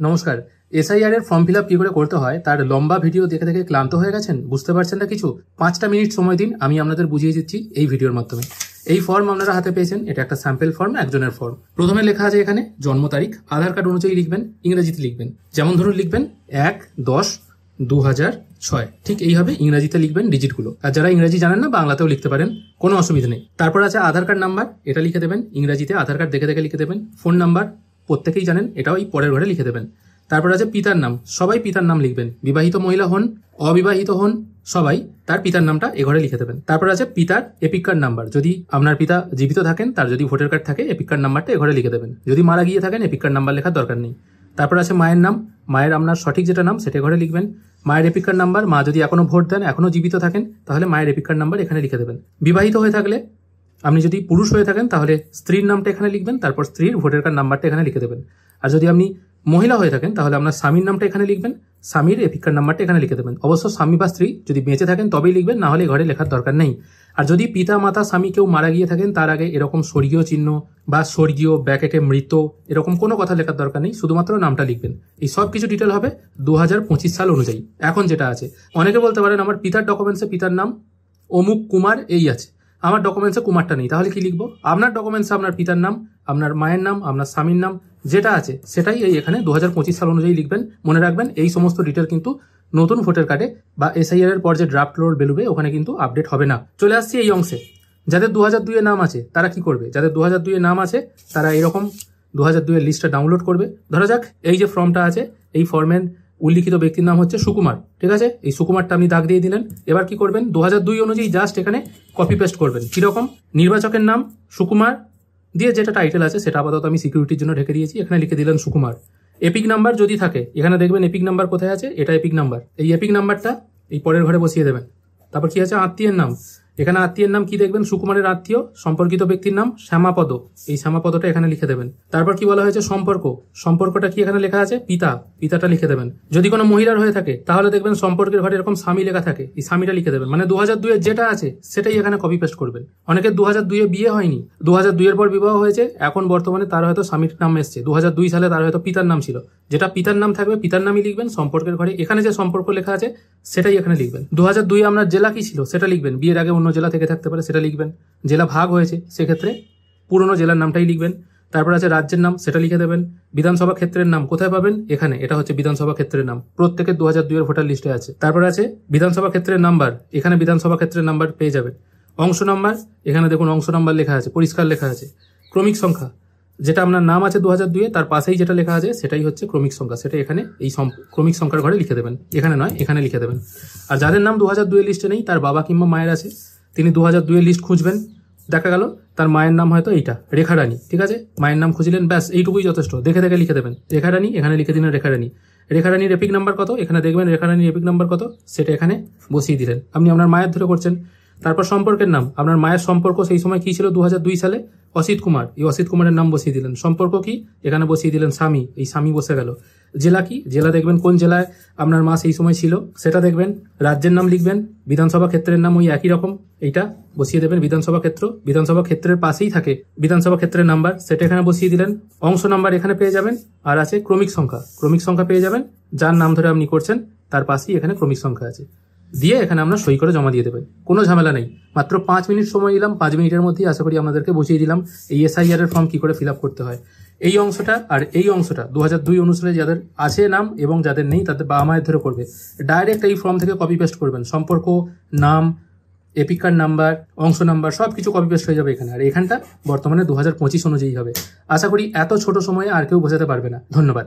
নমস্কার। এসআইআর এর form fill up কি করে করতে হয় তার লম্বা ভিডিও দেখে দেখে ক্লান্ত হয়ে গেছেন, বুঝতে পারছেন না কিছু? 5টা মিনিট সময় দিন, আমি আপনাদের বুঝিয়ে দিচ্ছি এই ভিডিওর মাধ্যমে। এই ফর্ম আপনারা হাতে পেয়েছেন, এটা একটা স্যাম্পল ফর্ম, একজনের ফর্ম। প্রথমে লেখা আছে এখানে জন্ম তারিখ, আধার কার্ড অনুযায়ী লিখবেন, ইংরেজিতে লিখবেন। যেমন ধরুন লিখবেন 1-10-2006, ঠিক এইভাবে ইংরেজিতে লিখবেন ডিজিটগুলো। আর যারা ইংরেজি জানেন না বাংলাতেও লিখতে পারেন, কোনো অসুবিধা নেই। তারপর আছে আধার কার্ড নাম্বার, এটা লিখে দেবেন ইংরেজিতে, আধার কার্ড দেখে দেখে লিখে দেবেন। ফোন নাম্বার প্রত্যেকেই জানেন, এটাও এই পরের ঘরে লিখে দেবেন। তারপর আছে পিতার নাম, সবাই পিতার নাম লিখবেন, বিবাহিত মহিলা হন অবিবাহিত হন সবাই তার পিতার নামটা এ ঘরে লিখে দেবেন। তারপর আছে পিতার এপিক কার্ড নাম্বার, যদি আপনার পিতা জীবিত থাকেন, তার যদি ভোটার কার্ড থাকে এপিক কার্ড নাম্বারটা এ ঘরে লিখে দেবেন। যদি মারা গিয়ে থাকেন এপিক কার্ড নাম্বার লেখার দরকার নেই। তারপর আছে মায়ের নাম, মায়ের আপনার সঠিক যেটা নাম সেটা ঘরে লিখবেন। মায়ের এপিক কার্ড নাম্বার, মা যদি এখনো ভোট দেন, এখনো জীবিত থাকেন, তাহলে মায়ের এপিক কার্ড নাম্বার এখানে লিখে দেবেন। বিবাহিত হয়ে থাকলে, আপনি যদি পুরুষ হয়ে থাকেন তাহলে স্ত্রীর নামটা এখানে লিখবেন, তারপর স্ত্রীর ভোটার কার্ড নাম্বারটা এখানে লিখে দেবেন। আর যদি আপনি মহিলা হয়ে থাকেন তাহলে আপনার স্বামীর নামটা এখানে লিখবেন, স্বামীর এপিক কার্ড নাম্বারটা এখানে লিখে দেবেন। অবশ্য স্বামী বা স্ত্রী যদি বেঁচে থাকেন তবেই লিখবেন, না হলে ঘরে লেখার দরকার নেই। আর যদি পিতা মাতা স্বামী কেউ মারা গিয়ে থাকেন, তার আগে এরকম স্বর্গীয় চিহ্ন বা স্বর্গীয় ব্র্যাকেটে মৃত এরকম কোনো কথা লেখার দরকার নেই, শুধুমাত্র নামটা লিখবেন। এই সব কিছু ডিটেল হবে 2025 সাল অনুযায়ী। এখন যেটা আছে, অনেকে বলতে পারেন আমার পিতার ডকুমেন্টসে পিতার নাম অমুক কুমার এই আছে, আমার ডকুমেন্টসে কুমারটা নেই, তাহলে কি লিখবো? আপনার ডকুমেন্টসে আপনার পিতার নাম, আপনার মায়ের নাম, আপনার স্বামীর নাম যেটা আছে সেটাই এই এখানে 2025 সাল অনুযায়ী লিখবেন। মনে রাখবেন এই সমস্ত ডিটেল কিন্তু নতুন ভোটার কার্ডে বা এসআইআর এর পর যে ড্রাফট রোল বেরোবে ওখানে কিন্তু আপডেট হবে না। চলে আসছি এই অংশে। যাদের 2002 এ নাম আছে তারা কি করবে? যাদের 2002 এ নাম আছে তারা এরকম 2002 এর লিস্টটা ডাউনলোড করবে। ধরা যাক এই যে ফর্মটা আছে, এই ফর্মের উল্লিখিত ব্যক্তির নাম হচ্ছে সুকুমার, ঠিক আছে? এই সুকুমারটা আপনি দাগ দিয়ে দিলেন। এবার কি করবেন? 2002 অনুযায়ী জাস্ট এখানে কপি পেস্ট করবেন। কিরকম? নির্বাচকের নাম সুকুমার দিয়ে যেটা টাইটেল আছে সেটা আপাতত আমি সিকিউরিটির জন্য ঢেকে দিয়েছি, এখানে লিখে দিলেন সুকুমার। এপিক নাম্বার যদি থাকে, এখানে দেখবেন এপিক নাম্বার কোথায় আছে, এটা এপিক নাম্বার। এই এপিক নাম্বারটা এই পরের ঘরে বসিয়ে দেবেন। তারপর কি আছে? আত্মীয়ের নাম, এখানে আত্মীয়ের নাম কি দেখবেন? সুকুমারের আত্মীয় সম্পর্কিত ব্যক্তির নাম শ্যামাপদ, এই শ্যামাপদটা এখানে লিখে দেবেন। তারপর কি বলা হয়েছে? সম্পর্ক, সম্পর্কটা কি এখানে লেখা আছে? পিতা, পিতাটা লিখে দেবেন। যদি কোনো মহিলার হয়ে থাকে তাহলে দেখবেন সম্পর্কের ঘরে এরকম স্বামী লেখা থাকে, এই স্বামীটা লিখে দেবেন। মানে 2002 এর যেটা আছে সেটাই এখানে কপি পেস্ট করবেন। অনেকের 2002 এ বিয়ে হয়নি, 2002 এর পর বিবাহ হয়েছে, এখন বর্তমানে তার হয়তো স্বামীর নাম এসছে, 2002 সালে তার হয়তো পিতার নাম ছিল, যেটা পিতার নাম থাকবে পিতার নামই লিখবেন। সম্পর্কের ঘরে এখানে যে সম্পর্ক লেখা আছে সেটাই এখানে লিখবেন। 2002 এ আপনার জেলা কি ছিল সেটা লিখবেন, বিয়ের আগে অন্য জেলা থেকে থাকতে পারে সেটা লিখবেন। জেলা ভাগ হয়েছে সেক্ষেত্রে পুরনো জেলার নামটাই লিখবেন। তারপর আছে রাজ্যের নাম, সেটা লিখে দেবেন। বিধানসভা ক্ষেত্রের নাম কোথায় পাবেন? এখানে, এটা হচ্ছে বিধানসভা ক্ষেত্রের নাম, প্রত্যেকের 2002 এর ভোটার লিস্টে আছে। তারপর আছে বিধানসভা ক্ষেত্রের নাম্বার, এখানে বিধানসভা ক্ষেত্রের নাম্বার পেয়ে যাবেন। অংশ নাম্বার, এখানে দেখুন অংশ নাম্বার লেখা আছে, পরিষ্কার লেখা আছে। ক্রমিক সংখ্যা, যেটা আপনার নাম আছে 2002 এ, তার পাশেই যেটা লেখা আছে সেটাই হচ্ছে ক্রমিক সংখ্যা, সেটা এখানে এই ক্রমিক সংখ্যার ঘরে লিখে দেবেন। এখানে নয়, এখানে লিখে দেবেন। আর যাদের নাম 2002 এর লিস্টে নেই, তার বাবা কিংবা মায়ের আছে, তিনি 2002 এর লিস্ট খুঁজবেন। দেখা গেল তার মায়ের নাম হয়তো এইটা রেখারানী, ঠিক আছে? মায়ের নাম খুঁজলেন, ব্যাস এইটুকুই যথেষ্ট। দেখে দেখে লিখে দেবেন রেখারানী, এখানে লিখে দিলেন রেখারানী। রেখারানীর এপিক নাম্বার কত এখানে দেখবেন, রেখারানীর এপিক নাম্বার কত সেটা এখানে বসিয়ে দিলেন। আপনি আপনার মায়ের ধরে করছেন। তারপর সম্পর্কের নাম, আপনার মায়ের সম্পর্ক সেই সময় কি ছিল 2002 সালে? অসিত কুমার, এই অসিত কুমারের নাম বসিয়ে দিলেন। সম্পর্ক কি? এখানে বসিয়ে দিলেন স্বামী, এই স্বামী বসে গেল। জেলা কি? জেলা দেখবেন কোন জেলায় আপনার মা সেই সময় ছিল সেটা দেখবেন। রাজ্যের নাম লিখবেন, বিধানসভা ক্ষেত্রের নাম ওই একই রকম, এইটা বসিয়ে দেবেন। বিধানসভা ক্ষেত্র, বিধানসভা ক্ষেত্রের পাশেই থাকে বিধানসভা ক্ষেত্রের নাম্বার, সেটা এখানে বসিয়ে দিলেন। অংশ নাম্বার এখানে পেয়ে যাবেন। আর আছে ক্রমিক সংখ্যা, ক্রমিক সংখ্যা পেয়ে যাবেন। যার নাম ধরে আপনি করছেন তার পাশেই এখানে ক্রমিক সংখ্যা আছে, দিয়ে এখানে আমরা সই করে জমা দিয়ে দেবেন। কোনো ঝামেলা নেই, মাত্র 5 মিনিট সময় নিলাম। 5 মিনিটের মধ্যেই আশা করি আপনাদেরকে বুঝিয়ে দিলাম এই এসআইআর এর ফর্ম কি করে ফিল আপ করতে হয়। এই অংশটা আর এই অংশটা 2002 অনুসারে যাদের আছে নাম এবং যাদের নেই তাদের বাবা মায়ের ধরে করবে। ডাইরেক্ট এই ফর্ম থেকে কপি পেস্ট করবেন, সম্পর্ক, নাম, এপিক কার্ড নাম্বার, অংশ নাম্বার সব কিছু কপি পেস্ট হয়ে যাবে এখানে। আর এখানটা বর্তমানে 2025 অনুযায়ী হবে। আশা করি এত ছোট সময়ে আর কেউ বোঝাতে পারবে না। ধন্যবাদ।